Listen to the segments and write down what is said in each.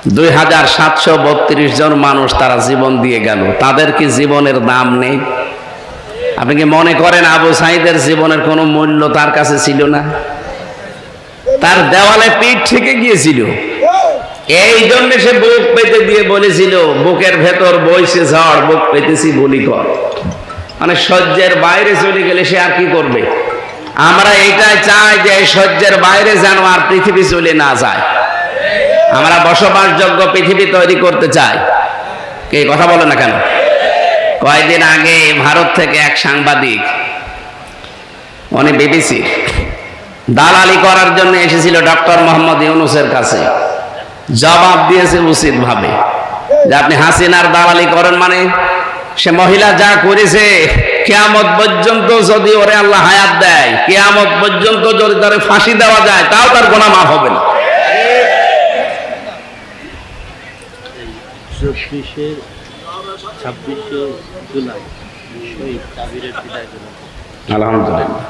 2732 জন মানুষ তারা জীবন দিয়ে গেল। তাদের কি জীবনের দাম নেই? আপনি কি মনে করেন আবু সাঈদের জীবনের কোনো মূল্য তার কাছে ছিল না? তার দেওয়ালে পিঠ থেকে গিয়েছিল, এই জন্য সে বুক পেতে দিয়ে বলেছিল, বুকের ভেতর বইছে ঝড়, বুক পেতেছি বলি কর। মানে সহ্যের বাইরে চলে গেলে সে আর কি করবে? আমরা এইটাই চাই যে সহ্যের বাইরে যেন আর পৃথিবী চলে না যায়। আমরা বসবাসযোগ্য পৃথিবী তৈরি করতে চাই। কে কথা বলে না কেন? কয়েকদিন আগে ভারত থেকে এক সাংবাদিক, উনি বিবিসি দালালি করার জন্য এসেছিল ডক্টর মোহাম্মদ ইউনূসের কাছে। জবাব দিয়েছে উচিত ভাবে যে আপনি হাসিনার দালালি করেন, মানে সে মহিলা যা করেছে, কিয়ামত পর্যন্ত যদি ওরে আল্লাহ হায়াত দেয়, কিয়ামত পর্যন্ত যদি তারে ফাঁসি দেওয়া যায়, তাও তার গুনাহ মাফ হবে না। 26শে জুলাই শহীদ কাবিরের বিদায় দিবস। আলহামদুলিল্লাহ।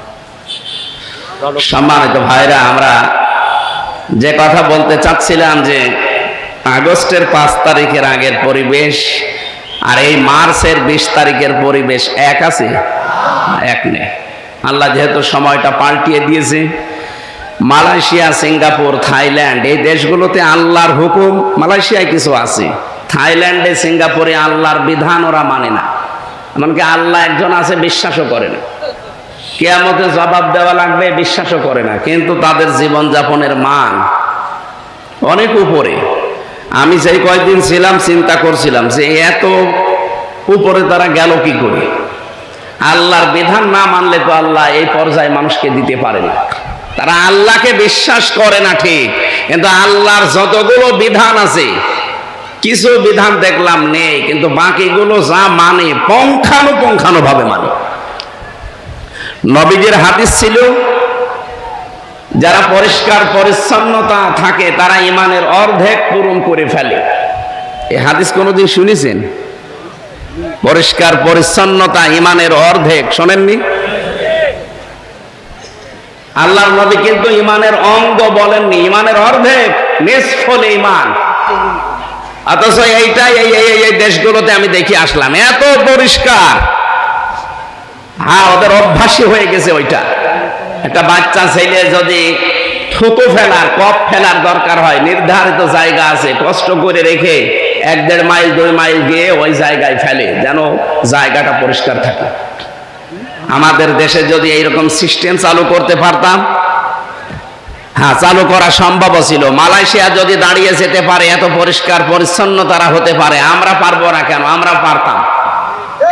সম্মানিত ভাইরা, আমরা যে কথা বলতে চাচ্ছিলাম যে আগস্টের 5 তারিখের আগের পরিবেশ আর এই মার্চের 20 তারিখের পরিবেশ এক আছে? এক নেই। আল্লাহ যেহেতু সময়টা পাল্টিয়ে দিয়েছে, মালয়েশিয়া, সিঙ্গাপুর, থাইল্যান্ড এই দেশগুলোতে আল্লাহর হুকুম, মালয়েশিয়ায় কিছু আছে, থাইল্যান্ডে, সিঙ্গাপুরে আল্লাহর বিধান ওরা মানে না। এমনকি আল্লাহ একজন আছে বিশ্বাসও করে না, কিয়ামতে জবাব দেওয়া লাগবে বিশ্বাসও করে না, কিন্তু তাদের জীবনযাপনের মান অনেক উপরে। আমি সেই কয়েকদিন ছিলাম, চিন্তা করছিলাম যে এত উপরে তারা গেল কি করে। আল্লাহর বিধান না মানলে তো আল্লাহ এই পর্যায়ে মানুষকে দিতে পারে না। তারা আল্লাহকে বিশ্বাস করে না ঠিক, কিন্তু আল্লাহর যতগুলো বিধান আছে, কিছু বিধান দেখলাম নেই, কিন্তু বাকিগুলো যা মানে পুঙ্খানুপুঙ্খানু ভাবে মানে। নবীজির হাদিস ছিল, যারা পরিষ্কার পরিচ্ছন্নতা থাকে তারা ইমানের অর্ধেক পূরণ করে ফেলে। এই হাদিস কোনোদিন শুনেছেন? পরিষ্কার পরিচ্ছন্নতা ইমানের অর্ধেক, শোনেননি? আল্লাহর নবী কিন্তু ইমানের অঙ্গ বলেননি, ইমানের অর্ধেক, নিসফুল ঈমান। অথচ এইটাই এই দেশগুলোতে আমি দেখে আসলাম, এত পরিষ্কার। হ্যাঁ, ওদের অভ্যাসই হয়ে গেছে ওইটা। একটা বাচ্চা ছেলে যদি থুতু ফেলার, কপ ফেলার দরকার হয়, নির্ধারিত জায়গা আছে, কষ্ট করে রেখে 1-1.5 মাইল 2 মাইল গিয়ে ওই জায়গায় ফেলে, যেন জায়গাটা পরিষ্কার থাকে। আমাদের দেশে যদি এইরকম সিস্টেম চালু করতে পারতাম, হ্যাঁ চালু করা সম্ভব ছিল। মালয়েশিয়া যদি দাঁড়িয়ে যেতে পারে, এত পরিষ্কার পরিচ্ছন্ন তারা হতে পারে, আমরা পারবো না কেন? আমরা পারতাম।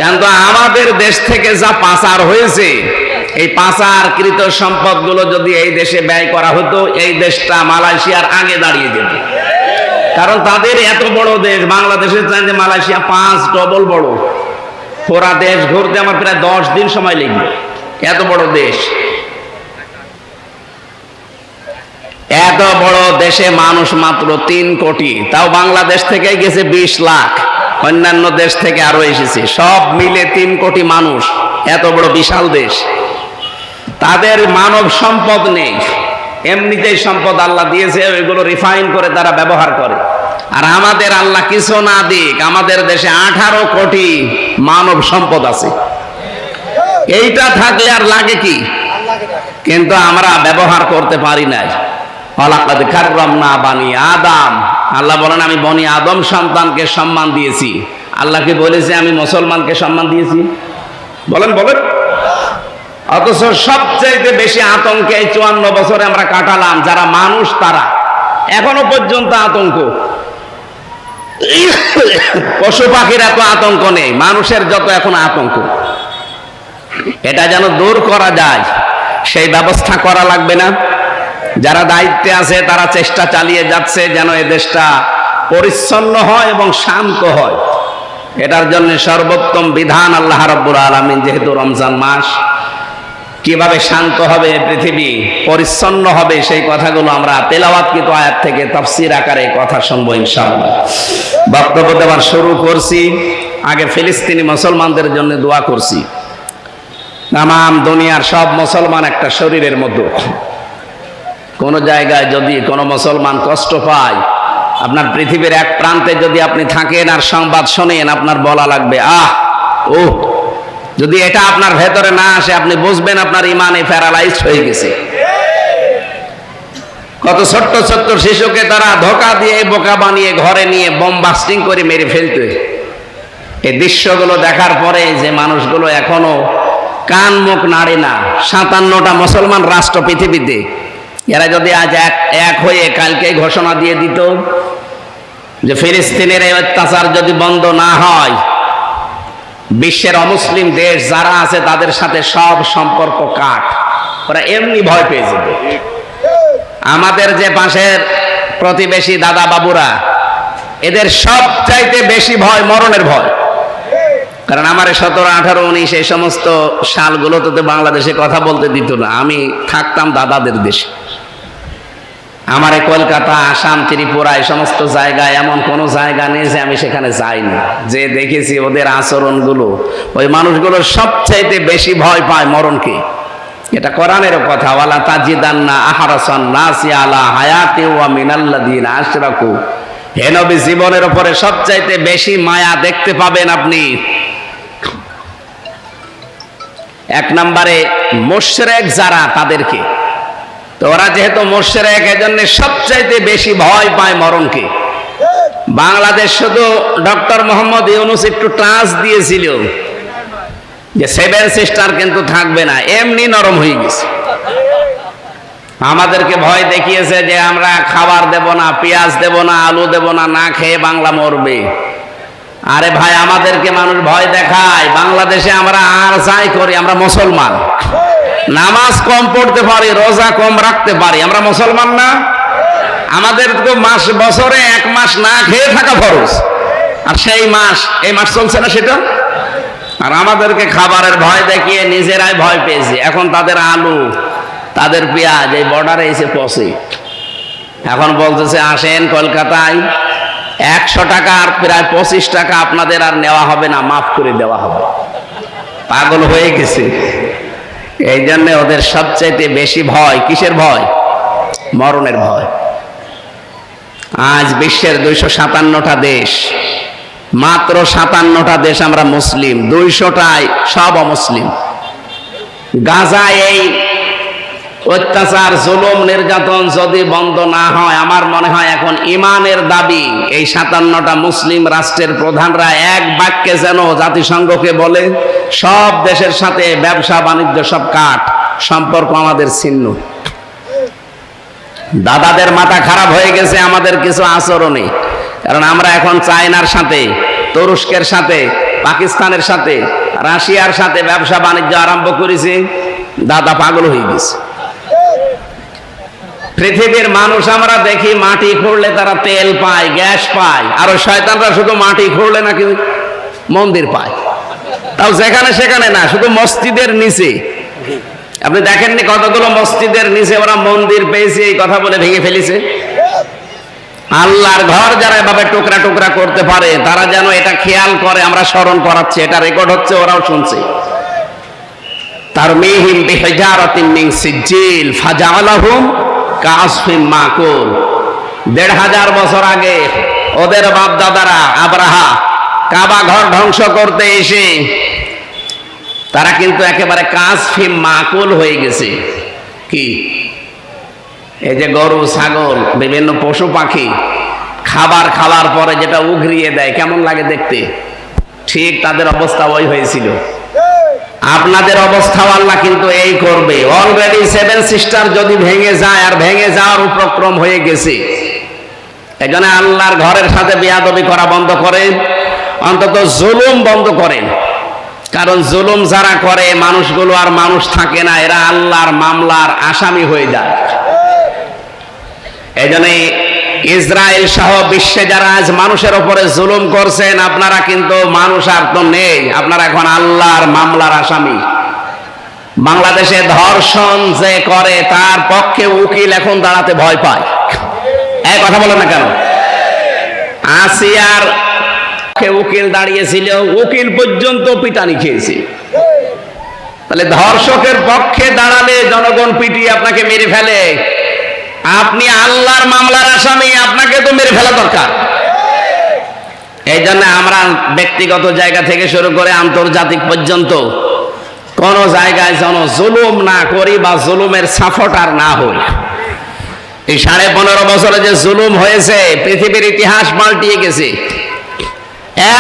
কিন্তু আমাদের দেশ থেকে যা পাচার হয়েছে, এই পাচারকৃত সম্পদগুলো যদি এই দেশে ব্যয় করা হতো, এই দেশটা মালয়েশিয়ার আগে দাঁড়িয়ে যেত। কারণ তাদের এত বড় দেশ, বাংলাদেশের চাইতে মালয়েশিয়া 5 ডবল বড়। পুরা দেশ ঘুরতে আমার প্রায় 10 দিন সময় লাগবে, এত বড় দেশ। এত বড় দেশে মানুষ মাত্র 3 কোটি, তাও বাংলাদেশ থেকে গেছে 20 লাখ, অন্যান্য দেশ থেকে আরো এসেছে, সব মিলে 3 কোটি মানুষ। এত বড় বিশাল দেশ, তাদের মানব সম্পদ নেই, এমনিতেই সম্পদ আল্লাহ দিয়েছে, ওইগুলো রিফাইন করে তারা ব্যবহার করে। আর আমাদের আল্লাহ কিছু না দিক, আমাদের দেশে 18 কোটি মানব সম্পদ আছে। এইটা থাকলে আর লাগে কি? কিন্তু আমরা ব্যবহার করতে পারি নাই। ওয়ালাকাদ কাররামনা বানি আদম, আল্লাহ বলেন আমি বনি আদম সন্তানকে সম্মান দিয়েছি। আল্লাহকে বলেছে আমি মুসলমানকে সম্মান দিয়েছি? বলেন বলেন। অথচ সবচাইতে বেশি আতঙ্কে 54 বছরে আমরা কাটালাম, যারা মানুষ তারা এখনো পর্যন্ত আতঙ্ক। পশু পাখির এত আতঙ্ক নেই, মানুষের যত এখন আতঙ্ক। এটা যেন দূর করা যায়, সেই ব্যবস্থা করা লাগবে না? যারা দায়িত্বে আছে তারা চেষ্টা চালিয়ে যাচ্ছে যেন এই দেশটা পরিচ্ছন্ন হয় এবং শান্ত হয়। এটার জন্য সর্বোত্তম বিধান আল্লাহ রাব্বুল আলামিন, যেহেতু রমজান মাস, কিভাবে শান্ত হবে পৃথিবী, পরিচ্ছন্ন হবে, সেই কথাগুলো আমরা তেলাওয়াতকৃত আয়াত থেকে তাফসীর আকারে কথা শুনবো ইনশাআল্লাহ। বক্তব্য দেওয়ার শুরু করছি, আগে ফিলিস্তিনি মুসলমানদের জন্য দোয়া করছি। তামাম দুনিয়ার সব মুসলমান একটা শরীরের মতো, কোন জায়গায় যদি কোনো মুসলমান কষ্ট পায়, আপনার পৃথিবীর এক প্রান্তে যদি আপনি থাকেন আর সংবাদ শোনেন, আপনার বলা লাগবে ও, যদি এটা আপনার ভেতরে না আসে আপনি বুঝবেন আপনার ইমানে প্যারালাইজড হয়ে গেছে। কত ছোট্ট ছোট্ট শিশুকে তারা ধোঁকা দিয়ে বোকা বানিয়ে ঘরে নিয়ে বোম বাস্টিং করে মেরে ফেলতে। এই দৃশ্যগুলো দেখার পরে যে মানুষগুলো এখনো কান মুখ নাড়ে না, 57টা মুসলমান রাষ্ট্র পৃথিবীতে, এরা যদি আজ এক হয়ে কালকে ঘোষণা দিয়ে দিত যে ফিলিস্তিনের এই অত্যাচার যদি বন্ধ না হয়, বিশ্বের অমুসলিম দেশ যারা আছে তাদের সাথে সব সম্পর্ক কাট, ওরা এমনি ভয় পেয়ে যাবে। আমাদের যে পাশের প্রতিবেশী দাদা বাবুরা, এদের সবচাইতে বেশি ভয় মরণের ভয়। কারণ আমার 17, 18, 19 এই সমস্ত সালগুলোতে তো বাংলাদেশে কথা বলতে দিত না। আমি থাকতাম দাদাদের দেশে। আমার কলকাতা, আসাম, ত্রিপুরা এই সমস্ত জায়গায় এমন কোনো জায়গা নেই যে আমি সেখানে যাইনি, যে দেখেছি ওদের আচরণগুলো। ওই মানুষগুলো সবচাইতে বেশি ভয় পায় মরণকে। এটা কোরআনেরও কথা, ওয়ালা তাজিদান্না আহরাসান নাসি আলা হায়াতি ওয়া মিনাল্লাযিনা আশরাকু। হে নবী, জীবনের উপরে সবচাইতে বেশি মায়া দেখতে পাবেন আপনি এক নম্বরে মুশরিক যারা, তাদেরকে। তো ওরা যেহেতু মুশরিক, এজন্য সবচাইতে বেশি ভয় পায় মরণকে। বাংলাদেশ শুধু ডক্টর মোহাম্মদ ইউনূস একটু টাচ দিয়েছিল যে 7 সিস্টার কিন্তু থাকবে না, এমনি নরম হয়ে গেছে। আমাদেরকে ভয় দেখিয়েছে যে আমরা খাবার দেব না, পেঁয়াজ দেব না, আলু দেব না, না খেয়ে বাংলা মরবে। আরে ভাই, আমাদেরকে মানুষ ভয় দেখায়। বাংলাদেশে আমরা আর যাই করি, আমরা মুসলমান। নামাজ কম পড়তে পারি, রোজা কম রাখতে পারি, আমরা মুসলমান না? আমাদের তো বছরে 1 মাস না খেয়ে থাকা ফরজ, আর সেই মাস, এই মাস চলছে না সেটা। আর আমাদেরকে খাবারের ভয় দেখিয়ে নিজেরাই ভয় পেয়েছি। এখন তাদের আলু, তাদের পেঁয়াজ এই বর্ডারে এসে পৌঁছে। এখন বলতেছে আসেন কলকাতায়, 100 টাকা আর প্রায় 25 টাকা আপনাদের আর নেওয়া হবে না, মাফ করে দেওয়া হবে। পাগল হয়ে গেছে। এই জন্য ওদের সবচাইতে বেশি ভয় কিসের ভয়? মরণের ভয়। আজ বিশ্বের 257টা দেশ, মাত্র 57টা দেশ আমরা মুসলিম, 200টায় সব অমুসলিম। গাজায় এই অত্যাচার, জুলুম, নির্যাতন যদি বন্ধ না হয়, আমার মনে হয় এখন ইমানের দাবি এই 57টা মুসলিম রাষ্ট্রের প্রধানরা এক বাক্যে যেন জাতিসংঘকে বলে, সব দেশের সাথে ব্যবসা বাণিজ্য সব কাট, সম্পর্ক আমাদের ছিন্ন। দাদাদের মাথা খারাপ হয়ে গেছে আমাদের কিছু আচরণে। কারণ আমরা এখন চায়নার সাথে, তুরস্কের সাথে, পাকিস্তানের সাথে, রাশিয়ার সাথে ব্যবসা বাণিজ্য আরম্ভ করেছি। দাদা পাগল হয়ে গেছে। পৃথিবীর মানুষ আমরা দেখি মাটি খুঁড়লে তারা তেল পায়, গ্যাস পায়, আর শয়তানরা শুধু মাটি খুঁড়লে নাকি মন্দির পায়। তাও যেখানে সেখানে না, শুধু মসজিদের নিচে। আপনি দেখেননি কতগুলো মসজিদের নিচে ওরা মন্দির পেয়েছে, এই কথা বলে ভেঙে ফেলেছে। আল্লাহর ঘর যারা এভাবে টুকরা টুকরা করতে পারে, তারা যেন এটা খেয়াল করে, আমরা স্মরণ করাচ্ছি, এটা রেকর্ড হচ্ছে, ওরাও শুনছে। তারমিহিম বিহিজারাতিন মিন সিজিল ফাজআলাহুম কাআসফিন মাকুল। 1500 বছর আগে ওদের বাপ দাদারা আব্রাহা কাবা ঘর ধ্বংস করতে এসে তারা কিন্তু একেবারে কাআসফিন মাকুল হয়ে গেছে। কি? এই যে গরু, ছাগল, বিভিন্ন পশু পাখি খাবার খাওয়ার পরে যেটা উগরিয়ে দেয়, কেমন লাগে দেখতে, ঠিক তাদের অবস্থা ওই হয়েছিল। আপনাদের অবস্থাও আল্লাহ কিন্তু এই করবে। অলরেডি 7 সিস্টার যদি ভেঙে যায়, আর ভেঙে যাওয়ার উপক্রম হয়ে গেছে, এখানে আল্লাহর ঘরের সাথে বেয়াদবি করা বন্ধ করেন, অন্তত জুলুম বন্ধ করেন। কারণ জুলুম যারা করে, মানুষগুলো আর মানুষ থাকে না, এরা আল্লাহর মামলার আসামি হয়ে যায়। এই জন্য ইসরায়েল সহ বিশ্বে যারা আজ মানুষের উপরে জুলুম করছেন, আপনারা কিন্তু মানুষ আর তো নেই, আপনারা এখন আল্লাহর মামলার আসামি। বাংলাদেশে ধর্ষণ যে করে, তার পক্ষে উকিল এখন দাঁড়াতে ভয় পায়। এই কথা বলেন না কেন? আসিয়ার উকিল দাঁড়িয়েছিল, উকিল পর্যন্ত পিটানি খেয়েছে। তাহলে ধর্ষকের পক্ষে দাঁড়ালে জনগণ পিটিয়ে আপনাকে মেরে ফেলে, আপনি আল্লাহর মামলার আসামি, আপনাকে তো মেরে ফেলা দরকার। এই জন্য আমরা ব্যক্তিগত জায়গা থেকে শুরু করে আন্তর্জাতিক পর্যন্ত কোন জায়গায় যেন জুলুম না করি বা জুলুমের সাপোর্টার না হই। এই 15.5 বছরে যে জুলুম হয়েছে, পৃথিবীর ইতিহাস পাল্টিয়ে গেছে।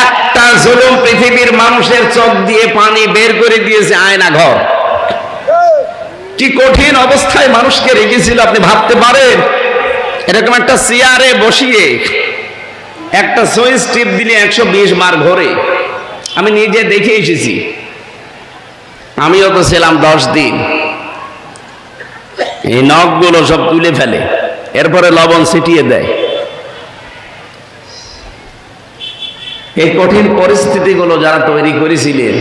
একটা জুলুম পৃথিবীর মানুষের চোখ দিয়ে পানি বের করে দিয়েছে আয়না ঘর। কি কঠিন অবস্থায় মানুষকে রেখেছিল আপনি ভাবতে পারেন? এরকম একটা চেয়ারে বসিয়ে একটা সুইচ টিপ দিলে 120 বার ঘোরে। আমি নিজে দেখে এসেছি, আমিও তো ছিলাম 10 দিন। এই নখগুলো সব তুলে ফেলে, এরপরে লবণ ছিটিয়ে দেয়। এই কঠিন পরিস্থিতিগুলো যারা তৈরি করেছিলেন,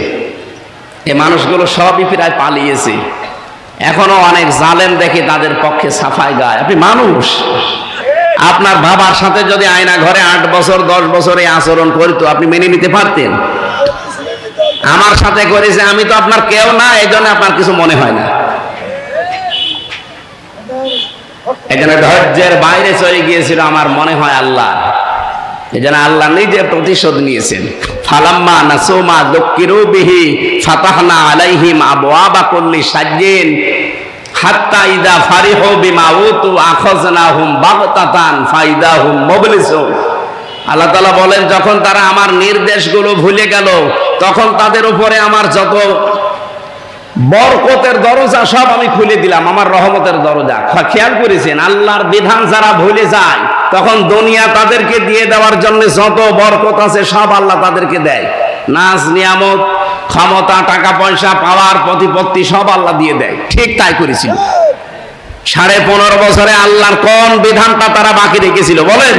এই মানুষগুলো সবই প্রায় পালিয়েছে। এখনো অনেক জালেম দেখে তাদের পক্ষে সাফাই গায়। আপনি মানুষ, আপনার বাবার সাথে যদি আয়না ঘরে 8 বছর 10 বছর এই আচরণ করতো, আপনি মেনে নিতে পারতেন? আমার সাথে করেছে, আমি তো আপনার কেউ না, এই জন্য আপনার কিছু মনে হয় না। এখানে ধৈর্যের বাইরে চলে গিয়েছিল আমার মনে হয় আল্লাহ। এই জন্য আল্লাহ নিজে প্রতিশোধ নিয়েছেন। ফালাম্মা নাসুমা যুক্কিরু বিহি ফাতাহনা আলাইহিম আবওয়াবা কুল্লি শাইইন হাত্তা ইযা ফারিহু বিমা উতু আখাযনাহুম বাগতাতান ফাইদাহুম মুবলিসুন। আল্লাহ তাআলা বলেন, যখন তারা আমার নির্দেশগুলো ভুলে গেল, তখন তাদের উপরে আমার যত বরকতের দরজা সব আমি খুলে দিলাম, আমার রহমতের দরজা। খেয়াল করেছেন, আল্লাহর বিধান যারা ভুলে যায়, তখন দুনিয়া তাদেরকে দিয়ে দেওয়ার জন্য যত বরকত আছে সব আল্লাহ তাদেরকে দেয়। নাজ নিয়ামত, ক্ষমতা, টাকা পয়সা, পাওয়ার, প্রতিপত্তি সব আল্লাহ দিয়ে দেয়। ঠিক তাই করেছিল। 15.5 বছরে আল্লাহর কোন বিধানটা তারা বাকি রেখেছিল বলেন?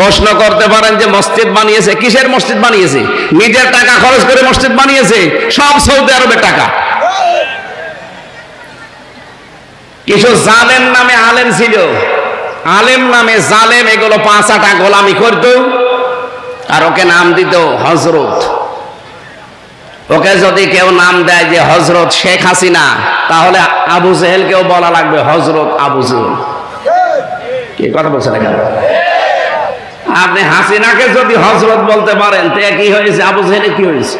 প্রশ্ন করতে পারেন যে মসজিদ বানিয়েছে, কিসের মসজিদ বানিয়েছে? নিজের টাকা খরচ করে মসজিদ বানিয়েছে, সব সৌদি আরবের টাকা। কিছু জালেম নামে আলেম ছিল, আলেম নামে জালেম, এগুলো 5 আটা গোলামি করত, আর ওকে নাম দিত হজরত। ওকে যদি কেউ নাম দেয় যে হজরত শেখ হাসিনা, তাহলে আবু জেহেলকেও বলা লাগবে হজরত আবু জেহেল। কি কথা বলছেন এখানে? আপনি হাসিনাকে যদি হজরত বলতে পারেন, তো কি হয়েছে? আবু জেহেলে কি হয়েছে?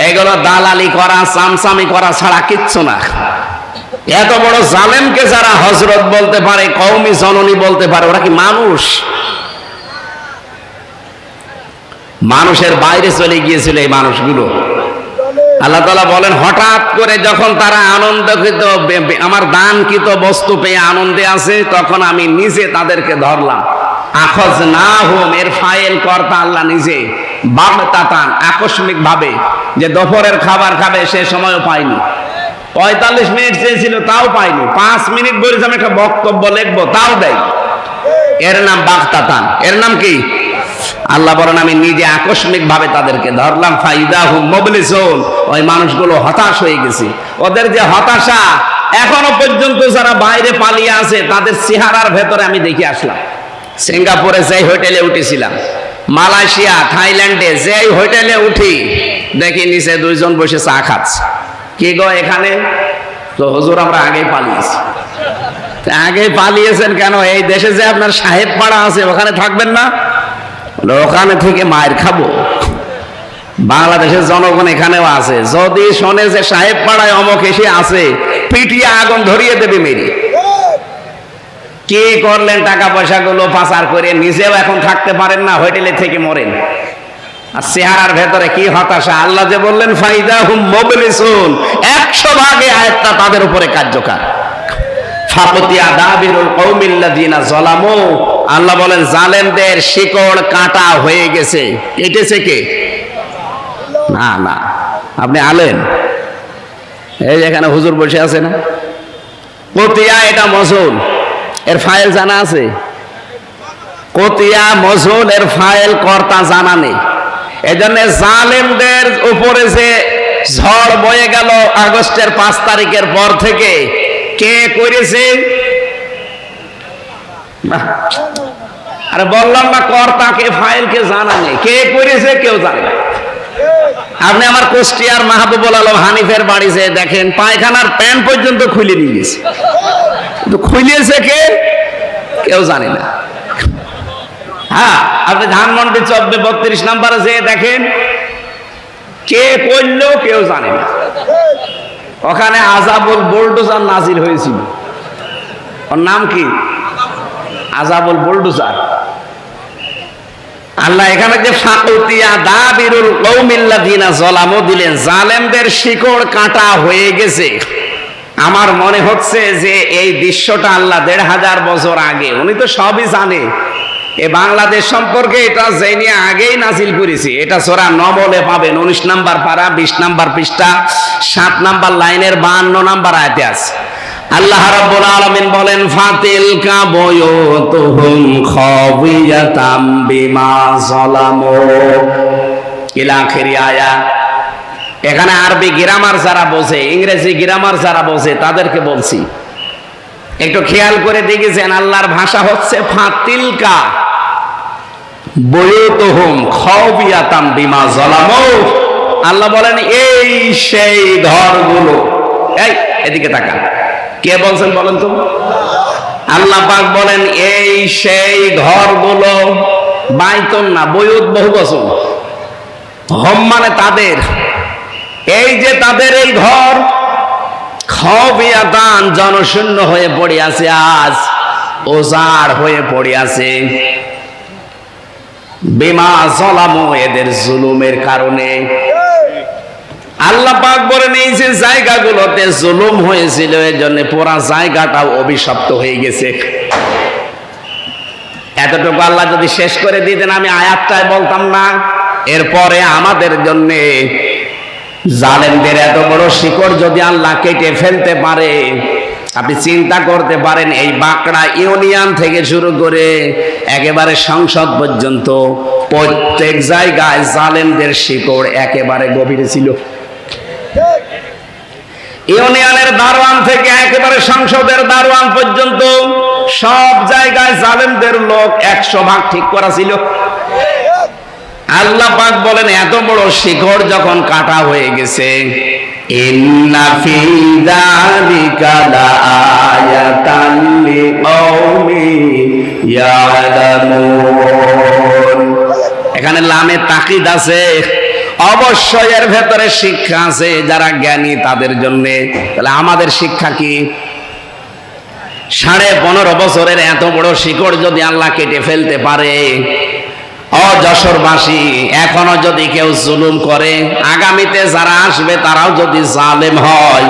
এগুলো দালালি করা, চামচামি করা ছাড়া কিচ্ছু না। এত বড় জালেমকে যারা হজরত বলতে পারে, কওমি জননী বলতে পারে, ওরা কি মানুষ? মানুষের বাইরে চলে গিয়েছিল এই মানুষগুলো। আল্লাহ তাআলা বলেন, হঠাৎ করে যখন তারা আনন্দকৃত, আমার দানকৃত বস্তু পেয়ে আনন্দে আছে, তখন আমি নিজে তাদেরকে ধরলাম। আখাযনাহুম, এর ফাইল কর্তা আল্লাহ নিজে। বাগতাতান, আকস্মিক ভাবে, যে দুপুরের খাবার খাবে সে সময়ও পাইনি। 45 মিনিট চেয়েছিল, তাও পাইনি। 5 মিনিট বলেছে আমি একটা বক্তব্য লিখবো, তাও দেয়। এর নাম বাগতাতান। এর নাম কি? আল্লাহ বলেন, আমি নিজে আকস্মিক ভাবে তাদেরকে ধরলাম। ফাইদাহুম মুবলিসুন, ওই মানুষগুলো হতাশ হয়ে গেছে। ওদের যে হতাশা, এখনো পর্যন্ত যারা বাইরে পালিয়ে আছে, তাদের চেহারার ভেতরে আমি দেখে আসলাম। সিঙ্গাপুরে যেই হোটেলে উঠেছিলাম, মালয়েশিয়া, থাইল্যান্ডে যেই হোটেলে উঠি, দেখি নিচে 2 জন বসে চা খাচ্ছে। কি গো এখানে? তো হুজুর আমরা আগেই পালিয়েছি। আগে পালিয়েছেন কেন? এই দেশে যে আপনার সাহেব পাড়া আছে, ওখানে থাকবেন না? ওখানে থেকে মায়ের খাবো। বাংলাদেশের জনগণ এখানেও আছে, যদি শোনে যে সাহেব পাড়ায় অমক এসে আছে, পিটিয়ে আগুন ধরিয়ে দেবে মেরে। কি করলেন? টাকা পয়সা গুলো পাচার করে নিজেও এখন থাকতে পারেন না, হোটেলে থেকে মরেন। আর চেহারার ভেতরে কি হতাশা! আল্লাহ যে বললেন ফাইদাহুম মুবলিসুন, 100 ভাগে আয়াতটা তাদের উপরে কার্যকর। ফাকুতিয়া দাবিরুল কওমিল্লাযিনা যালামু, আল্লাহ বলেন জালেমদের শিকড় কাটা হয়ে গেছে। কেটেছে কে? না না, আপনি আলেন। এই যেখানে হুজুর বসে আছে না, কতিয়া, এটা মজুল, এর ফাইল জানা আছে? কতিয়া মজুল, এর ফাইল কর্তা জানা নেই। এজন্য জালেমদের উপরে যে ঝড় বয়ে গেল আগস্টের 5 তারিখের পর থেকে, কে করেছে? আরে বললাম না, কর্তাকে ফাইলকে জানা নেই, কে করেছে কেউ জানে না। আপনি আমার কুষ্টিয়ার মাহবুবুল আলম হানিফের বাড়ি যেয়ে দেখেন পায়খানার প্যান্ট পর্যন্ত খুলে নিয়ে গেছে, কিন্তু খুলিয়েছে কে কেউ জানে না। হ্যাঁ, আপনি ধানমন্ডি 32 নম্বরে যেয়ে দেখেন কে করলো কেউ জানে না। ওখানে আজাবুল বুলডোজার নাজির হয়েছিল, ওর নাম কি? আজাবুল বুলডোজার। আল্লাহ এখানে যে ফাকুতিয়া দাবিরুল কওমিল্লাযিনা যালামু দিলেন, জালেমদের শিকড় কাটা হয়ে গেছে। আমার মনে হচ্ছে যে এই দৃশ্যটা আল্লাহ 1500 বছর আগে, উনি তো সবই জানে এ বাংলাদেশ সম্পর্কে, এটা জেনে আগেই নাজিল করেছি। এটা সূরা নমলে পাবেন 19 নাম্বার পারা 20 নাম্বার পৃষ্ঠা 7 নাম্বার লাইনের 52 নাম্বার আয়াতে আছে। আল্লাহ রাব্বুল আলামিন বলেন ফাতিলকা বুয়ুতুহুম খাবিয়াতাম বিমা যালামু ইলা আখির আয়াত। এখানে আরবি গ্রামার যারা বোঝে, ইংরেজি গ্রামার যারা বোঝে তাদেরকে বলছি, একটু খেয়াল করে দেখেছেন আল্লাহর ভাষা হচ্ছে ফাতিলকা বুয়ুতুহুম খাবিয়াতাম বিমা যালামু। আল্লাহ বলেন এই সেই ঘরগুলো, এই এদিকে তাকান, কে বলছেন বলেন তো? আল্লাহ পাক বলেন এই সেই ঘরগুলো, বাইতুন না বুয়ুত বহু বচন, হোম মানে তাদের, এই যে তাদের এই ঘর খাবিয়াতান জনশূন্য হয়ে পড়ে আছে, আজ ওজাড় হয়ে পড়ে আছে, বিমা যালামু এদের জুলুমের কারণে। আল্লাহ পাক বলেন এই যে জায়গাগুলোতে জুলুম হয়েছিল এর জন্য পুরা জায়গাটাও অভিশপ্ত হয়ে গেছে। এতটুকু আল্লাহ যদি শেষ করে দিতেন আমি আয়াতটাই বলতাম না। এরপরে আমাদের জন্য জালেমদের এত বড় শিকড় যদি আল্লাহ কেটে ফেলতে পারে, আপনি চিন্তা করতে পারেন এই বাঁকড়া ইউনিয়ন থেকে শুরু করে একেবারে সংসদ পর্যন্ত প্রত্যেক জায়গায় জালেমদের শিকড় একেবারে গভীরে ছিল। ইউনিয়নের দারোয়ান থেকে একেবারে সংসদের দারোয়ান পর্যন্ত সব জায়গায় জালেমদের লোক 100 ভাগ ঠিক করা ছিল। আল্লাহ পাক বলেন এত বড় শিকড় যখন কাটা হয়ে গেছে, ইন্না ফি যালিকা লাআয়াতান লিকাওমিন ইয়ালামুন। এখানে লামে তাকিদ আছে, অবশ্যই এর ভেতরে শিক্ষা আছে যারা জ্ঞানী তাদের জন্য। তাহলে আমাদের শিক্ষা কি? 15.5 বছরের এত বড় শিকড় যদি আল্লাহ কেটে ফেলতে পারে, যশোরবাসী এখনো যদি কেউ জুলুম করে, আগামীতে যারা আসবে তারাও যদি জালেম হয়,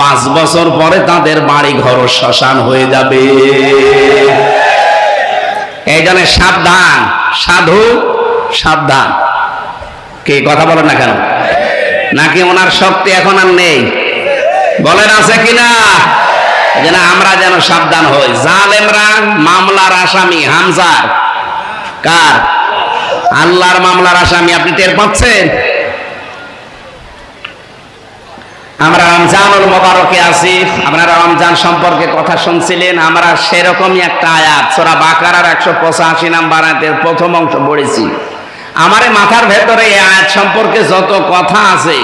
5 বছর পরে তাদের বাড়ি ঘর শ্মশান হয়ে যাবে। এই জন্য সাবধান, সাধু সাবধান। কি কথা বলেন না কেন? নাকি ওনার শক্তি এখন আর নেই? বলেন আছে কিনা? যেন আমরা যেন সাবধান হই। জালেমরা মামলার আসামি, হামজার কার? আল্লাহর মামলার আসামি। আপনি টের পাচ্ছেন? আমরা রমজানুল মুবারকে আছি, আপনারা রমজান সম্পর্কে কথা শুনছিলেন। আমরা সেরকমই একটা আয়াত সূরা বাকারার 185 নাম্বার আয়াতের প্রথম অংশ পড়েছি। আমার মাথার ভেতরে এই আয়াত সম্পর্কে যত কথা আছে,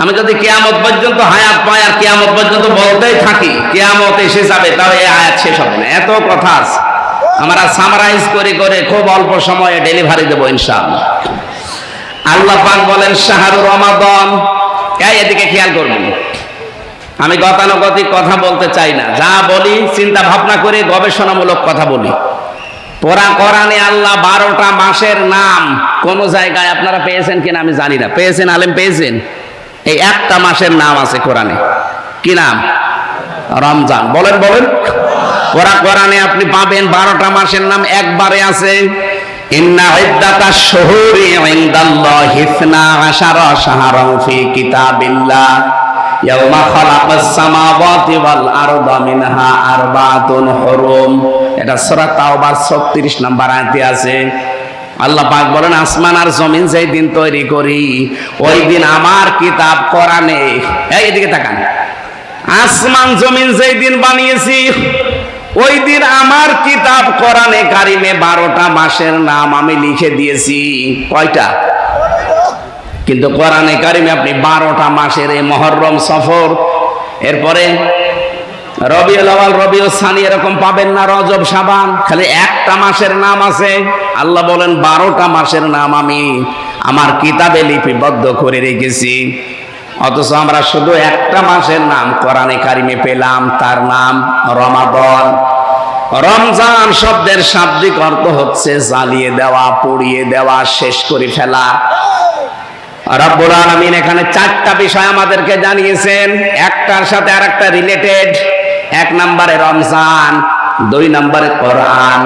আমি যদি কিয়ামত পর্যন্ত হায়াত পাই আর কিয়ামত পর্যন্ত বলতেই থাকি, কিয়ামত এসে যাবে, তাও এই আয়াত শেষ হবে না, এত কথা আছে। আমরা সামারাইজ করে করে খুব অল্প সময়ে ডেলিভারি দেবো ইনশাআল্লাহ। আল্লাহ পাক বলেন শাহরুর রমাদান। এদিকে খেয়াল করবেন, আমি গতানুগতিক কথা বলতে চাই না, যা বলি চিন্তা ভাবনা করে গবেষণামূলক কথা বলি। কোরআনে আল্লাহ 12টা মাসের নাম কোন জায়গায় আপনারা পেয়েছেন কিনা আমি জানি না, পেয়েছেন আলেম পেয়েছেন? এই একটা মাসের নাম আছে কোরআনে, কি নাম? রমজান। বলেন বলেন। কোরআনে আপনি পাবেন 12টা মাসের নাম একবারে আছে। ইন্না ইদ্দাতাশ শুহুরি ইনদাল্লাহি 12 শাহরান ফি কিতাবিল্লাহ ইয়াওমা খালাকাস সামাওয়াতি ওয়াল আরদা মিনহা আরবাতুন হুরুম। এটা সূরা তাওবার 36 নম্বর আয়াতে আছে। আল্লাহ পাক বলেন আসমান আর জমিন যেই দিন তৈরি করি ওই দিন আমার কিতাব কোরআনে, এইদিকে তাকান, আসমান জমিন যেই দিন বানিয়েছি ওই দিন আমার কিতাব কোরআনে কারিমে 12টা মাসের নাম আমি লিখে দিয়েছি। কয়টা? কিন্তু কোরআনে কারিমে আপনি 12টা মাসের এই মুহররম, সফর, এরপরে রবিউল আউয়াল, রবিউল সানি এরকম পাবেন না, রজব, শাবান, খালি একটা মাসের নাম আছে। আল্লাহ বলেন 12টা মাসের নাম আমি আমার কিতাবে লিপিবদ্ধ করে রেখেছি, অথচ আমরা শুধু একটা মাসের নাম কোরআনে কারিমে পেলাম, তার নাম রমাদান। রমজান শব্দের শাব্দিক অর্থ হচ্ছে জ্বালিয়ে দেওয়া, পুড়িয়ে দেওয়া, শেষ করে ফেলা। রব্বুল আলামিন এখানে 4টা বিষয় আমাদেরকে জানিয়েছেন, একটার সাথে আরেকটা রিলেটেড। 1 নম্বরে রমজান, 2 নম্বরে কোরআন,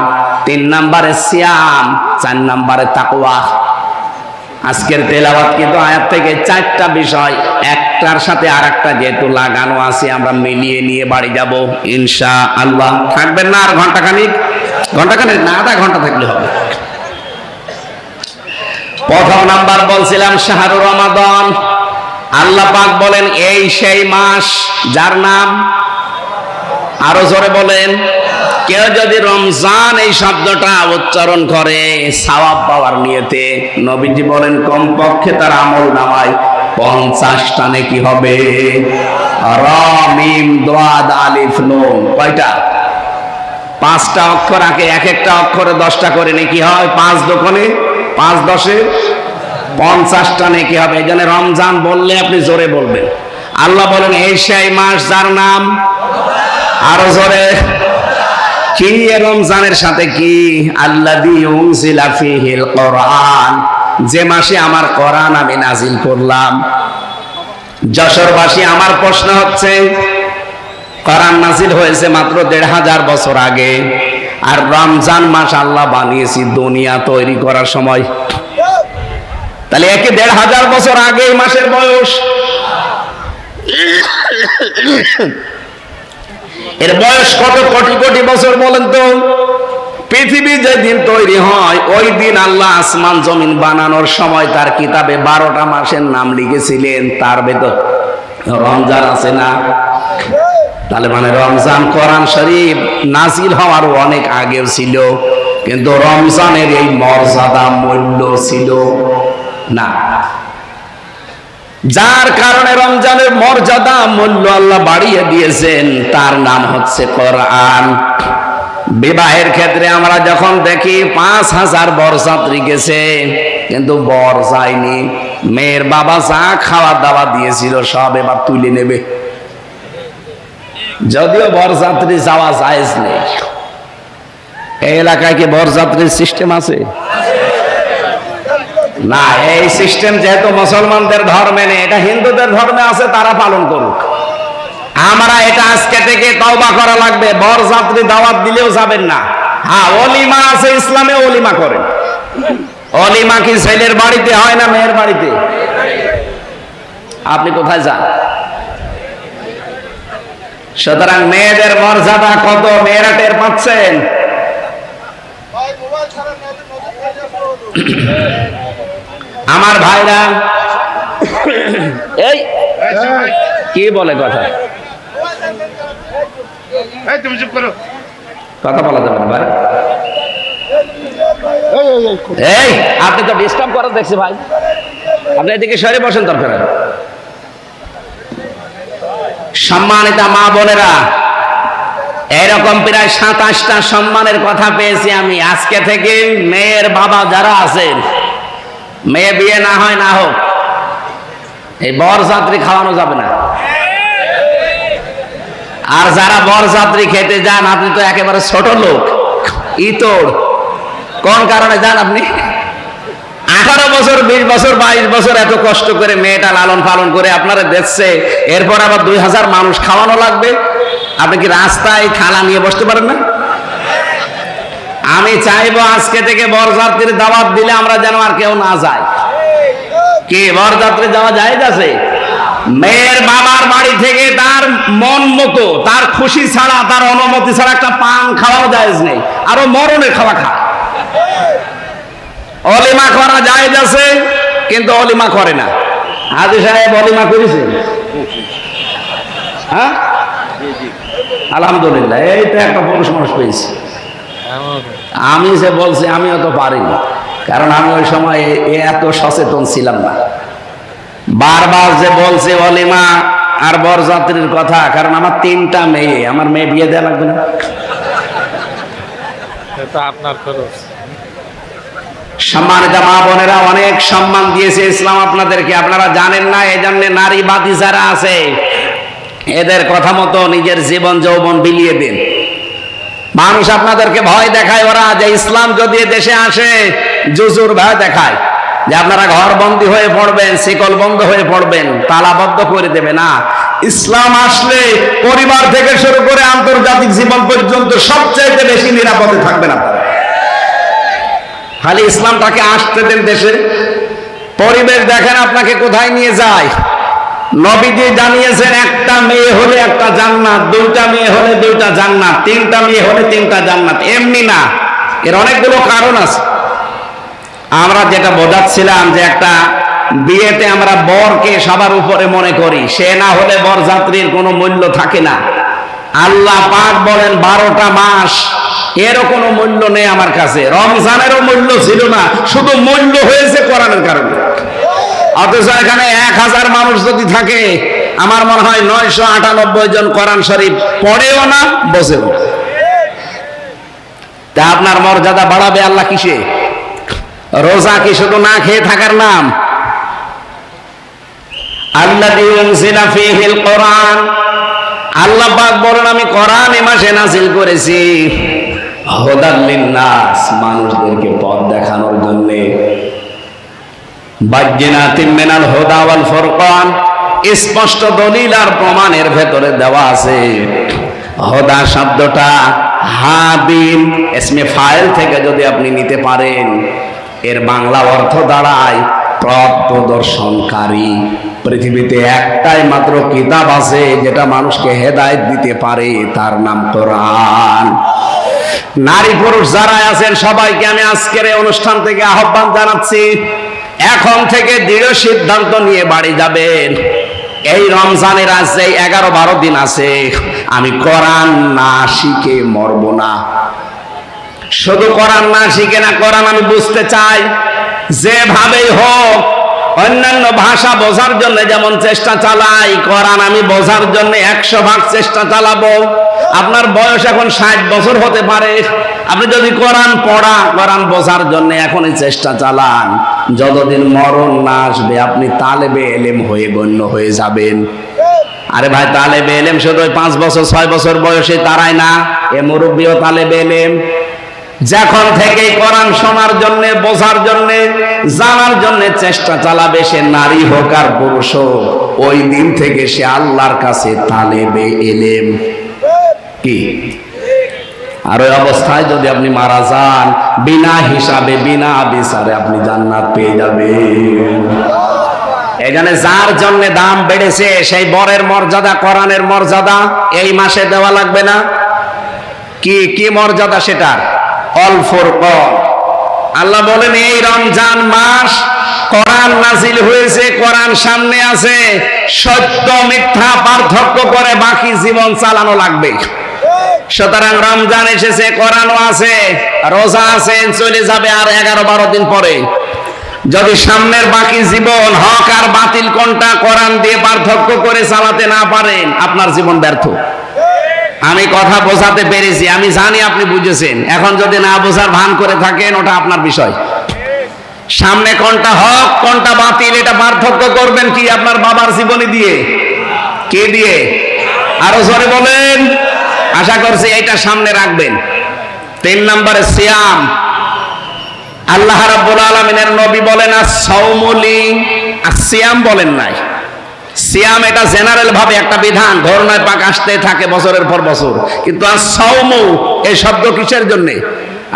3 নম্বরে সিয়াম, 4 নম্বরে তাকওয়া। আজকের তেলাওয়াত কিন্তু আয়াত থেকে 4টা বিষয় একটার সাথে আরেকটা যেহেতু লাগানো আছে, আমরা মিলিয়ে নিয়ে বাড়ি যাব ইনশাআল্লাহ। থাকবেন না আর ঘন্টাখানিক না, আধা ঘন্টা থাকলে হবে। প্রথম নাম্বার বলছিলাম শাহরুর রমাদান। আল্লাহ পাক বলেন এই সেই মাস যার নাম, আরো জোরে বলেন, কেউ যদি রমজান এই শব্দটা উচ্চারণ করে সওয়াব পাওয়ার নিয়তে, নবীজি বলেন কমপক্ষে তার আমল নামায় 50টা নেকি হবে। র মিম দাদ আলিফ নুন, কয়টা? 5টা অক্ষর আগে, এক একটা অক্ষরে 10টা করে নেকি হয়। 5 দোকানে 5 10-এ 50টা নেকি হবে। এই জন্য রমজান বললে আপনি জোরে বলবেন। আল্লাহ বলেন এই সেই মাস যার নাম, আরো জোরে, কি রমজানের সাথে কি? আল্লাযী উনজিলা ফীহিল কোরআন, যে মাসে আমার কোরআন আমি নাজিল করলাম। যশোরবাসী, আমার প্রশ্ন হচ্ছে, কোরআন নাজিল হয়েছে মাত্র 1500 বছর আগে, আর রমজান মাস আল্লাহ বানিয়েছি দুনিয়া তৈরি করার সময়। তাহলে একে 1500 বছর আগে এই মাসের বয়স। এর বয়স কত কোটি কোটি বছর বলেন তো? পৃথিবী যেদিন তৈরি হয় ওই দিন আল্লাহ আসমান জমিন বানানোর সময় তার কিতাবে 12টা মাসের নাম লিখেছিলেন, তার ভেতর রমজান আছে না? তাহলে মানে রমজান কোরআন শরীফ নাজিল হওয়ার অনেক আগেও ছিল, কিন্তু রমজানের এই মর্যাদা মূল্য ছিল না। যার কারণে রমজানের মর্যাদা মূল্য আল্লাহ বাড়িয়ে দিয়েছেন, তার নাম হচ্ছে কোরআন। বিবাহের ক্ষেত্রে আমরা যখন দেখি 5000 বরযাত্রী গেছে, কিন্তু বর যায়নি। মেয়ের বাবা যা খাওয়া দাওয়া দিয়েছিল সব এবার তুলে নেবে, যদিও বরযাত্রী যাওয়া জায়েজ নেই। এই এলাকায় কি বরযাত্রীর সিস্টেম আছে? না, এই সিস্টেম যেহেতু মুসলমানদের ধর্মে নেই, এটা হিন্দুদের ধর্মে আছে, তারা পালন করুক। আমরা এটা আজকে থেকে তওবা করা লাগবে। বরযাত্রী দাওয়াত দিলেও যাবেন না। হ্যাঁ, ওলিমা আছে, ইসলামে ওলিমা করেন। ওলিমা কি ছেলের বাড়িতে হয় না মেয়ের বাড়িতে? আপনি কোথায় যান? সুতরাং মেয়েদের মর্যাদা কত মেয়েরা টের পাচ্ছেন? আমার ভাইরা, এই কি বলে কথা? তুমি চুপ করো, কথা বলা যাবে না ভাই। এই আপনি তো ডিস্টার্ব করেন দেখছি ভাই, আপনি এদিকে সরে বসেন দরকার। সম্মানিত মা বোনেরা, এরকম প্রায় 27টা সম্মানের কথা পেয়েছি আমি। আজকে থেকে মেয়ের বাবা যারা আছেন, মেয়ে বিয়ে না হয় না হোক, এই বরযাত্রী খাওয়ানো যাবে না। আর যারা বরযাত্রী খেতে যান, আপনি তো একেবারে ছোট লোক, ইতর। কোন কারণে যান আপনি? 18 বছর, 20 বছর, 22 বছর এত কষ্ট করে মেয়েটা লালন পালন করে আপনারা দেখছে, এরপর আবার 2000 মানুষ খাওয়ানো লাগবে। আপনি কি রাস্তায় থালা নিয়ে বসতে পারেন না? আমি চাইবো আজকে থেকে বরযাত্রীর দাওয়াত দিলে আমরা যেন আর কেউ না যায়। কি বরযাত্রী যাওয়া যায়? আছে মেয়ের বাবার বাড়ি থেকে তার মন মতো, তার খুশি ছাড়া, তার অনুমতি ছাড়া একটা পান খাওয়াও জায়েজ নেই। আরো মরণের খাওয়া খা। অলিমা করা জায়েজ আছে, কিন্তু অলিমা করে না। হাজী সাহেব অলিমা করেছেন? হ্যাঁ, আলহামদুলিল্লাহ, এই তো একটা পুরুষ মানুষ পেয়েছি। আমি যে বলছি, আমিও তো পারিনি, কারণ আমি ওই সময় এত সচেতন ছিলাম না। বারবার যে বলছে অলিমা আর বরযাত্রীর কথা, কারণ আমার 3টা মেয়ে, আমার মেয়ে বিয়ে দেওয়া লাগবে না? এটা আপনার খরচ। সম্মানিত মা বোনেরা, অনেক সম্মান দিয়েছে ইসলাম আপনাদেরকে, আপনারা জানেন না। এই জন্য নারীবাদী যারা আছে এদের কথা মতো নিজের জীবন যৌবন বিলিয়ে দিন। মানুষ আপনাদেরকে ভয় দেখায়, ওরা যে ইসলাম যদি দেশে আসে জুজুর ভয় দেখায় যে আপনারা ঘর বন্দী হয়ে পড়বেন, শিকল বন্ধ হয়ে পড়বেন, তালাবদ্ধ করে দেবে। না, ইসলাম আসলে পরিবার থেকে শুরু করে আন্তর্জাতিক জীবন পর্যন্ত সবচাইতে বেশি নিরাপদে থাকবেন আপনারা। খালি ইসলামটাকে আসতে দেন দেশে। পরিবেশ দেখেন আপনাকে কোথায় নিয়ে যায়। নবীজি জানিয়েছেন একটা মেয়ে হলে একটা জান্নাত, 2টা মেয়ে হলে 2টা জান্নাত, 3টা মেয়ে হলে 3টা জান্নাত। এমনি না, এর অনেকগুলো কারণ আছে। আমরা যেটা বোঝাচ্ছিলাম যে একটা বিয়েতে আমরা বরকে সবার উপরে মনে করি, সে না হলে বরযাত্রীর কোনো মূল্য থাকে না। আল্লাহ পাক বলেন 12টা মাস, এরও কোনো মূল্য নেই আমার কাছে। রমজানেরও মূল্য ছিল না, শুধু মূল্য হয়েছে কোরআনের কারণে। অথচ এখানে 1000 মানুষ যদি থাকে, আমার মনে হয় 998 জন কোরআন শরীফ পড়েও না, বসেও না। তা আপনার মর্যাদা বাড়াবে আল্লাহ কিসে? রোজা কি শুধু না খেয়ে থাকার নাম? আল্লাযী উনজিলা ফীহিল কোরআন, আল্লাহ পাক বলেন আমি কোরআন এই মাসে নাযিল করেছি হুদাল লিন্নাস, মানুষদেরকে পথ দেখানোর জন্য। বায়্যিনাতিন মিনাল হুদা ওয়াল ফুরকান, স্পষ্ট দলিল আর প্রমাণের ভেতরে দেওয়া আছে। হুদা শব্দটা হাবিল ইসমে ফাইল থেকে যদি আপনি নিতে পারেন, এর বাংলা অর্থ দাঁড়ায় পথ প্রদর্শনকারী। পৃথিবীতে একটাই মাত্র কিতাব আছে যেটা মানুষকে হেদায়েত দিতে পারে, তার নাম কোরআন। নারী পুরুষ যারা আছেন সবাইকে আমি আজকের এই অনুষ্ঠান থেকে আহ্বান জানাচ্ছি, এখন থেকে দৃঢ় সিদ্ধান্ত নিয়ে বাড়ি যাবেন। এই রমজানের আজ যে 11-12 দিন আছে, আমি কোরআন না শিখে মরব না। শুধু কোরআন না শিখে না, কোরআন আমি বুঝতে চাই। যেভাবেই হোক অন্যান্য ভাষা বোঝার জন্য যেমন চেষ্টা চালাই, কোরআন আমি বোঝার জন্য 100 ভাগ চেষ্টা চালাবো। আপনার বয়স এখন 60 বছর হতে পারে, আপনি যদি কোরআন পড়া, কোরআন বোঝার জন্য এখনই চেষ্টা চালান, যতদিন মরণ না আসবে আপনি তালেবে এলেম হয়ে গণ্য হয়ে যাবেন। আরে ভাই, তালেবে এলেম শুধু 5 বছর 6 বছর বয়সে তারাই না, এ মুরব্বিও তালেবে এলেম। যখন থেকে কোরআন শোনার জন্য, বোঝার জন্য, জানার জন্য চেষ্টা চালাবে, সে নারী হোক আর পুরুষ হোক, ওই দিন থেকে সে আল্লাহর কাছে তালেবে এলেম। কি আর ওই অবস্থায় যদি আপনি মারা যান, বিনা হিসাবে বিনা বিচারে আপনি জান্নাত পেয়ে যাবেন। এখানে যার জন্য দাম বেড়েছে, সেই বরের মর্যাদা, কোরআনের মর্যাদা এই মাসে দেওয়া লাগবে না? কি কি মর্যাদা সেটার? অল ফুরকান। আল্লাহ বলেন এই রমজান মাস কোরআন নাযিল হয়েছে, কোরআন সামনে আছে, সত্য মিথ্যা পার্থক্য করে বাকি জীবন চালানো লাগবে। সুতরাং রমজান এসেছে, কোরআনও আছে, রোজা আছে, চলে যাবে আর 11-12 দিন পরে। যদি সামনের বাকি জীবন হক আর বাতিল কোনটা কোরআন দিয়ে পার্থক্য করে চালাতে না পারেন, আপনার জীবন ব্যর্থ। আমি কথা বোঝাতে পেরেছি, আমি জানি আপনি বুঝেছেন। এখন যদি না বোঝার ভান করে থাকেন, ওটা আপনার বিষয়। সামনে কোনটা হক কোনটা বাতিল এটা পার্থক্য করবেন কি? আপনার বাবার জীবনী দিয়ে? কে দিয়ে? আরো জোরে বলেন। আশা করছি এটা সামনে রাখবেন। 3 নম্বরে সিয়াম। আল্লাহ রাব্বুল আলামিনের নবী বলেন আস-সাওমু লি, আর-সিয়াম বলেন নাই। সিয়াম এটা জেনারেল ভাবে একটা বিধান, ধরনায় পাক আসতে থাকে বছরের পর বছর। কিন্তু আস-সাওমু এই শব্দ কিসের জন্য?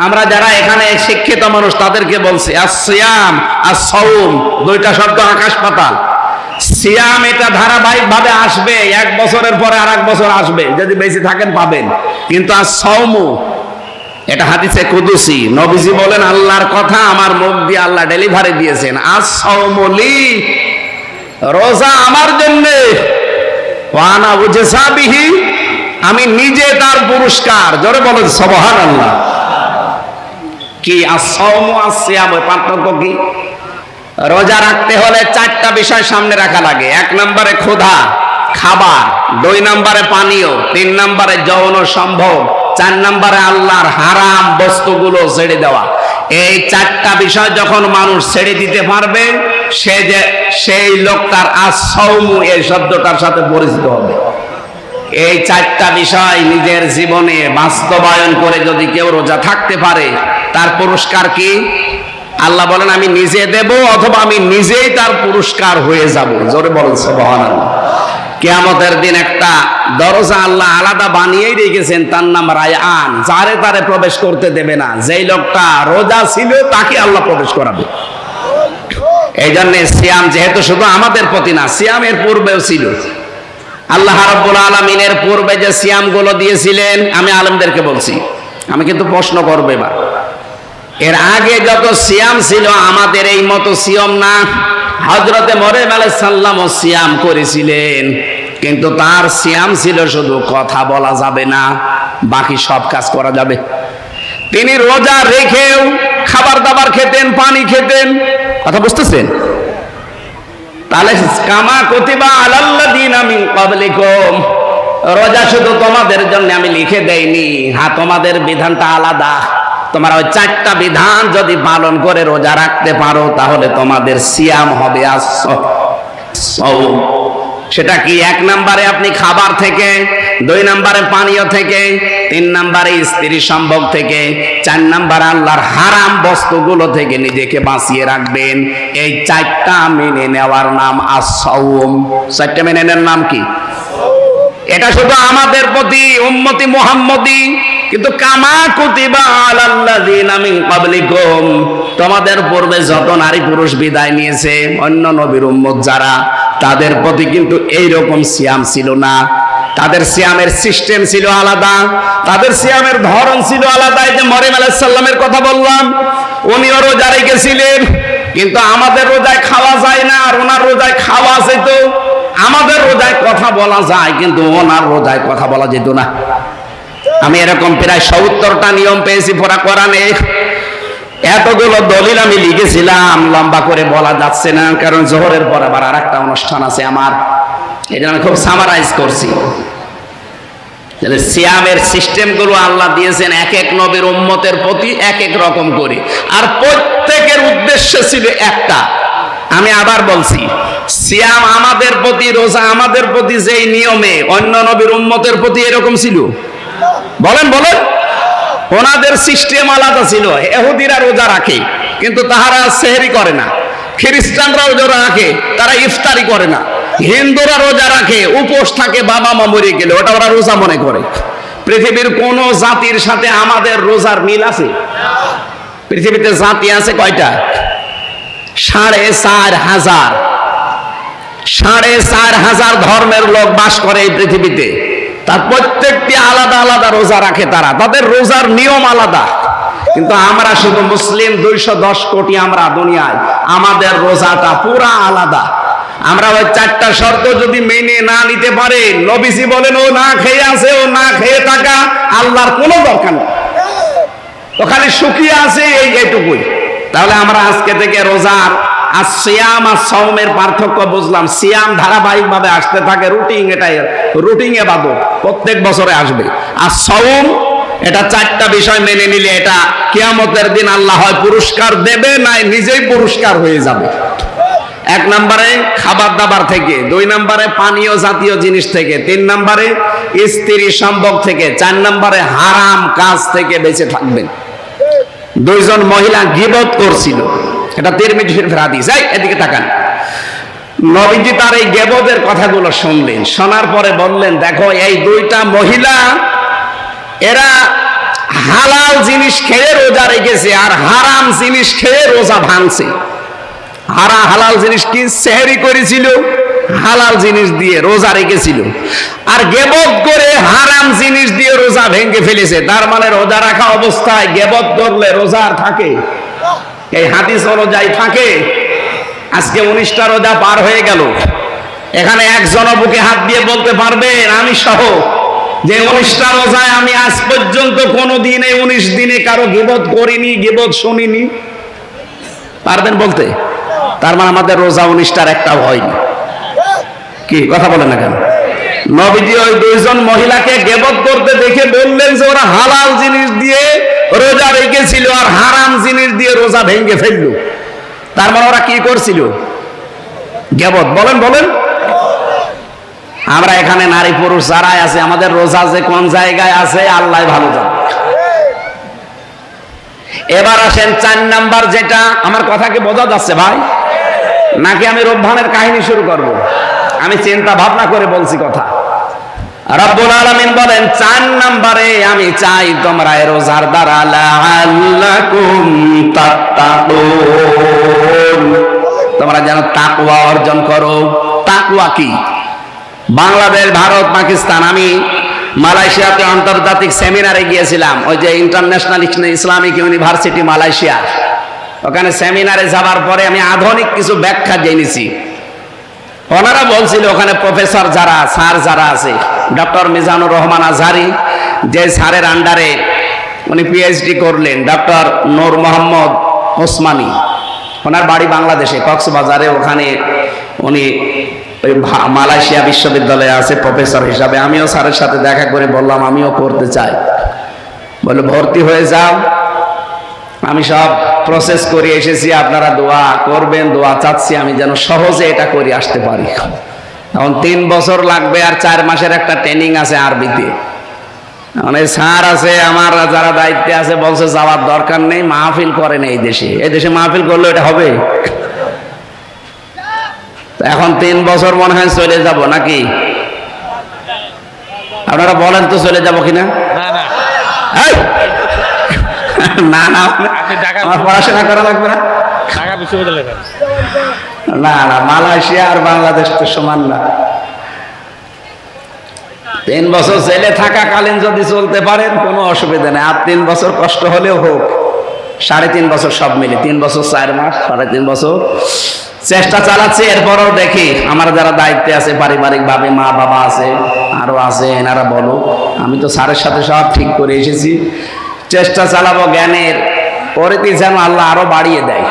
আমরা যারা এখানে শিক্ষিত মানুষ তাদেরকে বলছি আস-সিয়াম আস-সাওম, 2টা শব্দ আকাশ পাতাল। সিয়াম এটা ধারাবাহিক ভাবে আসবে, 1 বছরের পরে আর 1 বছর আসবে, যদি বেশি থাকেন পাবেন। কিন্তু আস-সাওমু এটা হাদিসে কুদসি, নবীজি বলেন আল্লাহর কথা আমার মুখ দিয়ে আল্লাহ ডেলিভারি দিয়েছেন। আস-সাওমু লি, রোজা আমার জন্য, ওয়া আনা উজজা বিহি, আমি নিজে তার পুরস্কার। জোরে বলেন সুবহানাল্লাহ। কি আস-সাওমু আস-সিয়াম, পার্থক্য কি? রোজা রাখতে হলে 4টা বিষয় সামনে রাখা লাগে। 1 নম্বরে ক্ষুধা, খাবার, 2 নম্বরে পানীয়, 3 নম্বরে যৌন সম্ভোগ, 4 নম্বরে আল্লাহর হারাম বস্তুগুলো ছেড়ে দেওয়া। এই 4টা বিষয় যখন মানুষ ছেড়ে দিতে পারবে, সেই লোকটার আস-সাওমু এই শব্দটার সাথে পরিচিত হবে। এই 4টা বিষয় নিজের জীবনে বাস্তবায়ন করে যদি কেউ রোজা থাকতে পারে, তার পুরস্কার কি? আল্লাহ বলেন আমি নিজে দেব, অথবা আমি নিজেই তার পুরস্কার হয়ে যাব। জোরে বলেন সুবহানাল্লাহ। কিয়ামতের দিন একটা দরজা আল্লাহ আলাদা বানিয়েই রেখেছেন, তার নাম রায়আন। যারে তারে প্রবেশ করতে দেবে না। যেই লোকটা রোজা ছিল তাকে আল্লাহ প্রবেশ করাবে। এই জন্য সিয়াম যেহেতু শুধু আমাদের প্রতি না, সিয়ামের পূর্বেও ছিল। আল্লাহ রাব্বুল আলামিনের পূর্বে যে সিয়াম গুলো দিয়েছিলেন, আমি আলেমদেরকে বলছি, আমি কিন্তু প্রশ্ন করবো এবার, এর আগে যত সিয়াম ছিল আমাদের এই মতো সিয়াম না। হযরতে মরিয়ম আলাইহিস সালামও সিয়াম করেছিলেন, কিন্তু তার সিয়াম ছিল শুধু কথা বলা যাবে না, বাকি সব কাজ করা যাবে। তিনি রোজা রেখেও খাবার দাবার খেতেন, পানি খেতেন। কথা বুঝতেছেন? তাহলে কামা কুতিবা আলাল্লাযিনা মিন ক্বাবলিকুম, রোজা শুধু তোমাদের জন্য আমি লিখে দেইনি। হ্যাঁ, তোমাদের বিধানটা আলাদা। তোমরা ওই 4টা বিধান যদি পালন করে রোজা রাখতে পারো, তাহলে তোমাদের সিয়াম হবে আস-সাওম। সেটা কি? 1 নম্বরে আপনি খাবার থেকে, 2 নম্বরে পানীয় থেকে, 3 নম্বরে স্ত্রী সম্ভোগ থেকে, 4 নম্বরে আল্লাহর হারাম বস্তুগুলো থেকে নিজেকে বাঁচিয়ে রাখবেন। এই 4টা মেনে নেওয়ার নাম আস-সাওম। 4টা মেনে নেওয়ার নাম কি? এটা শুধু আমাদের প্রতি উম্মতি মুহাম্মদী, কিন্তু কামা কুতিবা আলাল্লাযিনা মিন ক্বাবলিকুম, তোমাদের পূর্বে যত নারী পুরুষ বিদায় নিয়েছে, অন্য নবীর উম্মত যারা, তাদের প্রতি কিন্তু এইরকম সিয়াম ছিল না। তাদের সিয়ামের সিস্টেম ছিল আলাদা, তাদের সিয়ামের ধরন ছিল আলাদা। এই যে মরিয়ম আলাইহিস সালামের কথা বললাম, উনিও রোজা রেখেছিলেন, কিন্তু আমাদের রোজায় খাওয়া যায় না, আর ওনার রোজায় খাওয়া যেত। আমাদের রোজায় কথা বলা যায়, কিন্তু ওনার রোজায় কথা বলা যেত না। আমি এরকম প্রায় 70টা নিয়ম পেয়েছি পুরা কোরআনে। এতগুলো দলিল আমি লিখেছিলাম, লম্বা করে বলা যাচ্ছে না, কারণ জোহরের পর আবার আরেকটা অনুষ্ঠান আছে আমার। এটা আমি খুব সামারাইজ করছি। সিয়ামের সিস্টেমগুলো আল্লাহ দিয়েছেন এক এক নবীর উম্মতের প্রতি এক এক রকম করে, আর প্রত্যেকের উদ্দেশ্য ছিল একটা। আমি আবার বলছি, সিয়াম আমাদের প্রতি, রোজা আমাদের প্রতি যেই নিয়মে, অন্য নবীর উম্মতের প্রতি এরকম ছিল? বলেন বলেন। ওনাদের সিস্টেম আলাদা ছিল। ইহুদিরা রোজা রাখে, কিন্তু তাহারা সেহরি করে না। খ্রিস্টানরা রোজা রাখে, তারা ইফতারি করে না। হিন্দুরা রোজা রাখে, উপোস থাকে, বাবা মা মরে গেলে ওটা ওরা রোজা মনে করে। পৃথিবীর কোন জাতির সাথে আমাদের রোজার মিল আছে? পৃথিবীতে জাতি আছে কয়টা? 4,500। 4,500 ধর্মের লোক বাস করে এই পৃথিবীতে। তার প্রত্যেকটি আলাদা আলাদা রোজা রাখে, তারা তাদের রোজার নিয়ম আলাদা। কিন্তু আমরা শুধু মুসলিম 210 কোটি আমরা দুনিয়ায়, আমাদের রোজাটা পুরা আলাদা। আমরা ওই 4টা শর্ত যদি মেনে না নিতে পারে, নবীজি বলেন ও না খেয়ে আছে, ও না খেয়ে থাকা আল্লাহর কোনো দরকার নেই, ও খালি শুকিয়ে আছে এইটুকুই। তাহলে আমরা আজকে থেকে রোজার আর সিয়াম আর সাওমের পার্থক্য বুঝলাম। সিয়াম ধারাবাহিক ভাবে আসতে থাকে, রুটিন, এটাই রুটিন ইবাদত, প্রত্যেক বছরে আসবে। আর সাওম এটা 4টা বিষয় মেনে নিলে এটা কিয়ামতের দিন আল্লাহ হয় পুরস্কার দেবে, না নিজেই পুরস্কার হয়ে যাবে। 1 নম্বরে খাবার দাবার থেকে, 2 নম্বরে পানীয় জাতীয় জিনিস থেকে, 3 নম্বরে স্ত্রী সম্ভোগ থেকে, 4 নম্বরে হারাম কাজ থেকে বেঁচে থাকবেন। 2 জন মহিলা গীবত করছিল, এটা তিরমিজি শরীফের হাদিস। এদিকে তাকান। নবীজি তার এই গীবতের কথাগুলো শুনলেন, শোনার পরে বললেন, দেখো এই 2টা মহিলা, এরা হালাল জিনিস খেয়ে রোজা রেখেছে, আর হারাম জিনিস খেয়ে রোজা ভাঙছে। হালাল জিনিস কি? সেহরি করেছিল, হালাল জিনিস দিয়ে রোজা রেখেছিল, আর গীবত করে হারাম জিনিস দিয়ে রোজা ভেঙে ফেলেছে। তার মানে রোজা রাখা অবস্থায় গীবত করলে রোজা আর থাকে? এই হাদিস অনুযায়ী থাকে। আজকে 19টা রোজা পার হয়ে গেল, এখানে একজন বুকে হাত দিয়ে বলতে পারবেন আমি সহ যে 19টা রোজায় আমি আজ পর্যন্ত কোনোদিন এই 19 দিনে কারো গীবত করিনি, গীবত শুনিনি? পারবেন বলতে? তার মানে আমাদের রোজা 19টার একটা হয়নি। কি কথা বলেন না কেন? নবীজি ওই দুইজন মহিলাকে গেবত করতে দেখে বললেন যে ওরা হালাল জিনিস দিয়ে রোজা রেখেছিল আর হারাম জিনিস দিয়ে রোজা ভেঙে ফেললো। তার মানে ওরা কি করছিল? গেবত। বলেন বলেন। আমরা এখানে নারী পুরুষ যারাই আছে, আমাদের রোজা যে কোন জায়গায় আছে আল্লাহ ভালো জানে। এবার আসেন 4 নাম্বার, যেটা আমার কথা কি বোঝা যাচ্ছে ভাই, নাকি আমি রোববানের কাহিনী শুরু করব? আমি চিন্তা ভাবনা করে বলছি কথা। রব্বুল আলামিন বলেন 4 নম্বরে আমি চাই তোমরা রোজার দ্বারা লাআল্লাকুম তাত্তাকুন, তোমরা যেন তাকওয়া অর্জন করো। তাকওয়া কি? বাংলাদেশ, ভারত, পাকিস্তান, আমি মালয়েশিয়াতে আন্তর্জাতিক সেমিনারে গিয়েছিলাম, ওই যে ইন্টারন্যাশনাল ইসলামিক ইউনিভার্সিটি মালয়েশিয়া। ওখানে সেমিনারে যাওয়ার পরে আমি আধুনিক কিছু ব্যাখ্যা জেনেছি। ওনারা বলছিল ওখানে প্রফেসর যারা, স্যার যারা আছে, ডক্টর মিজানুর রহমান আজহারি, যে স্যারের আন্ডারে উনি পিএইচডি করলেন, ডক্টর নূর মোহাম্মদ ওসমানী, ওনার বাড়ি বাংলাদেশে কক্সবাজারে, ওখানে উনি ওই মালয়েশিয়া বিশ্ববিদ্যালয়ে আছে প্রফেসর হিসাবে। আমিও স্যারের সাথে দেখা করে বললাম আমিও করতে চাই। বলে ভর্তি হয়ে যাও, আমি সব প্রসেস করে এসেছি, আপনারা দোয়া করবেন, দোয়া চাচ্ছি আমি যেন সহজে এটা করে আসতে পারি। এখন 3 বছর লাগবে আর 4 মাসের একটা ট্রেনিং আছে আরবিতে। মানে স্যার আছে আমার যারা দায়িত্বে আছে, বলছে যাওয়ার দরকার নেই, মাহফিল করেন এই দেশে, এই দেশে মাহফিল করলে এটা হবে। এখন 3 বছর মনে হয় চলে যাব নাকি? আপনারা বলেন তো চলে যাব কিনা? না না, আমার পড়াশোনা করা লাগবে না। না না, মালয়েশিয়া আর বাংলাদেশ তো সমান না। 3 বছর জেলে থাকাকালীন যদি চলতে পারেন কোনো অসুবিধা নেই, আর 3 বছর কষ্ট হলেও হোক, 3.5 বছর সব মিলে, 3 বছর 4 মাস, 3.5 বছর চেষ্টা চালাচ্ছি। এরপরও দেখি আমার যারা দায়িত্বে আছে পারিবারিক ভাবে, মা বাবা আছে, আরো আছে, এনারা বলো, আমি তো স্যারের সাথে সব ঠিক করে এসেছি। চেষ্টা চালাবো জ্ঞানের পরিধি যেন আল্লাহ আরো বাড়িয়ে দেয়।